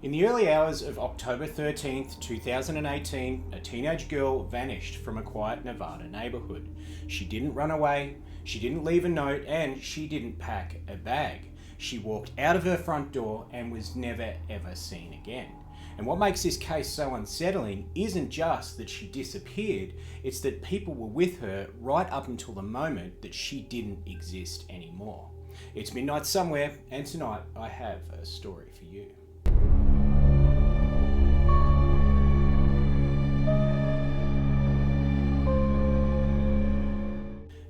In the early hours of October 13th, 2018, a teenage girl vanished from a quiet Nevada neighborhood. She didn't run away, she didn't leave a note, and she didn't pack a bag. She walked out of her front door and was never ever seen again. And what makes this case so unsettling isn't just that she disappeared, it's that people were with her right up until the moment that she didn't exist anymore. It's midnight somewhere, and tonight I have a story for you.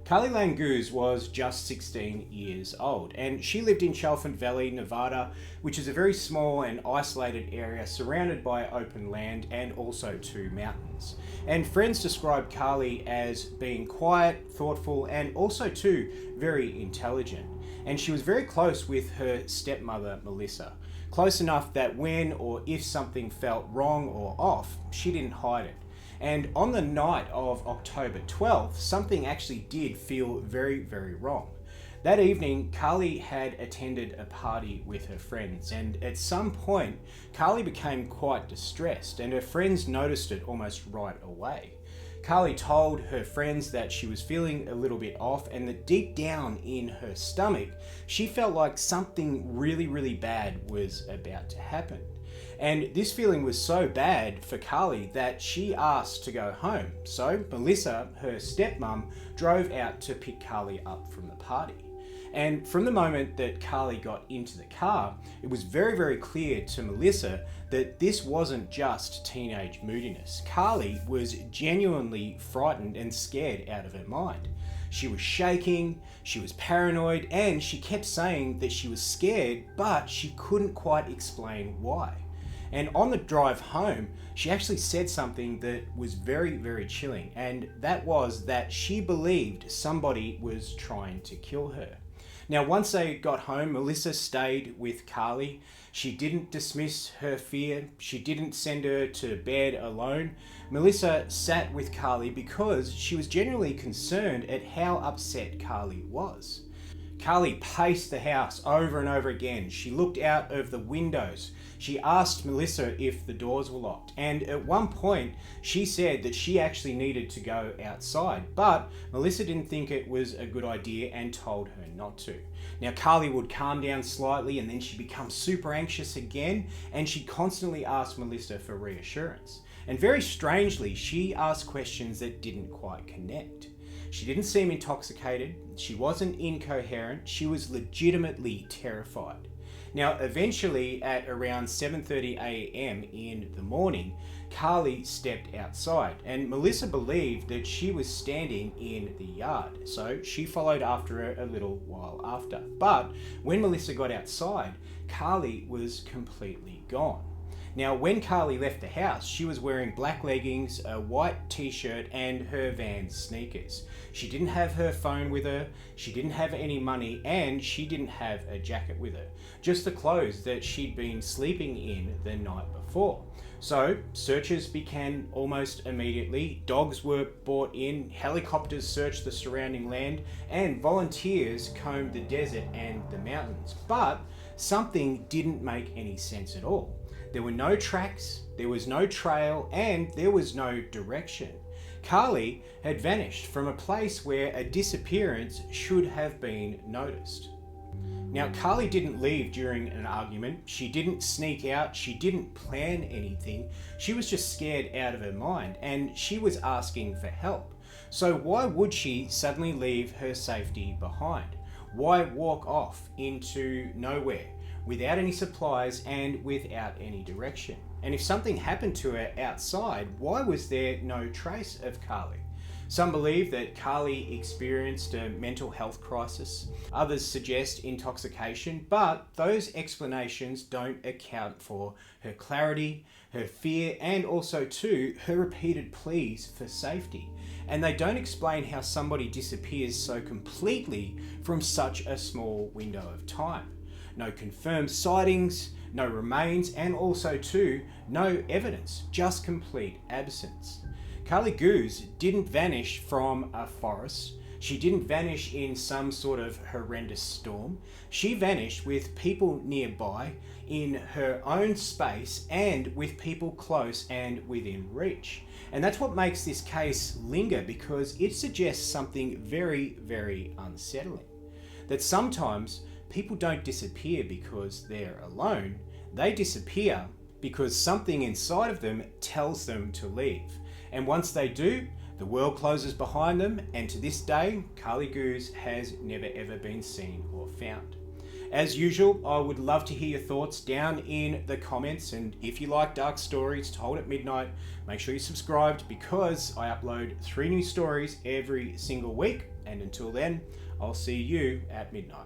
Karlie Guse was just 16 years old, and she lived in Chalfont Valley, Nevada, which is a very small and isolated area surrounded by open land and also two mountains. And friends described Karlie as being quiet, thoughtful, and also too very intelligent. And she was very close with her stepmother, Melissa. Close enough that when or if something felt wrong or off, she didn't hide it. And on the night of October 12th, something actually did feel very, very wrong. That evening, Karlie had attended a party with her friends, and at some point, Karlie became quite distressed, and her friends noticed it almost right away. Karlie told her friends that she was feeling a little bit off, and that deep down in her stomach, she felt like something really, really bad was about to happen. And this feeling was so bad for Karlie that she asked to go home. So Melissa, her stepmom, drove out to pick Karlie up from the party. And from the moment that Karlie got into the car, it was very, very clear to Melissa that this wasn't just teenage moodiness. Karlie was genuinely frightened and scared out of her mind. She was shaking, she was paranoid, and she kept saying that she was scared, but she couldn't quite explain why. And on the drive home, she actually said something that was very, very chilling, and that was that she believed somebody was trying to kill her. Now, once they got home, Melissa stayed with Karlie. She didn't dismiss her fear. She didn't send her to bed alone. Melissa sat with Karlie because she was genuinely concerned at how upset Karlie was. Karlie paced the house over and over again. She looked out of the windows. She asked Melissa if the doors were locked. And at one point, she said that she actually needed to go outside. But Melissa didn't think it was a good idea and told her not to. Now, Karlie would calm down slightly and then she'd become super anxious again. And she constantly asked Melissa for reassurance. And very strangely, she asked questions that didn't quite connect. She didn't seem intoxicated, she wasn't incoherent, she was legitimately terrified. Now, eventually at around 7:30 a.m. in the morning, Karlie stepped outside, and Melissa believed that she was standing in the yard, so she followed after her a little while after. But when Melissa got outside, Karlie was completely gone. Now, when Karlie left the house, she was wearing black leggings, a white t-shirt, and her Vans sneakers. She didn't have her phone with her, she didn't have any money, and she didn't have a jacket with her. Just the clothes that she'd been sleeping in the night before. So, searches began almost immediately. Dogs were brought in, helicopters searched the surrounding land, and volunteers combed the desert and the mountains. But something didn't make any sense at all. There were no tracks, there was no trail, and there was no direction. Karlie had vanished from a place where a disappearance should have been noticed. Now, Karlie didn't leave during an argument, she didn't sneak out, she didn't plan anything, she was just scared out of her mind, and she was asking for help. So why would she suddenly leave her safety behind? Why walk off into nowhere, without any supplies and without any direction? And if something happened to her outside, why was there no trace of Karlie? Some believe that Karlie experienced a mental health crisis. Others suggest intoxication, but those explanations don't account for her clarity, her fear, and also too, her repeated pleas for safety. And they don't explain how somebody disappears so completely from such a small window of time. No confirmed sightings, no remains, and also too, no evidence, just complete absence. Karlie Guse didn't vanish from a forest. She didn't vanish in some sort of horrendous storm. She vanished with people nearby, in her own space, and with people close and within reach. And that's what makes this case linger, because it suggests something very, very unsettling. That sometimes people don't disappear because they're alone. They disappear because something inside of them tells them to leave. And once they do, the world closes behind them, and to this day, Karlie Guse has never ever been seen or found. As usual, I would love to hear your thoughts down in the comments, and if you like dark stories told at midnight, make sure you're subscribed, because I upload 3 new stories every single week. And until then, I'll see you at midnight.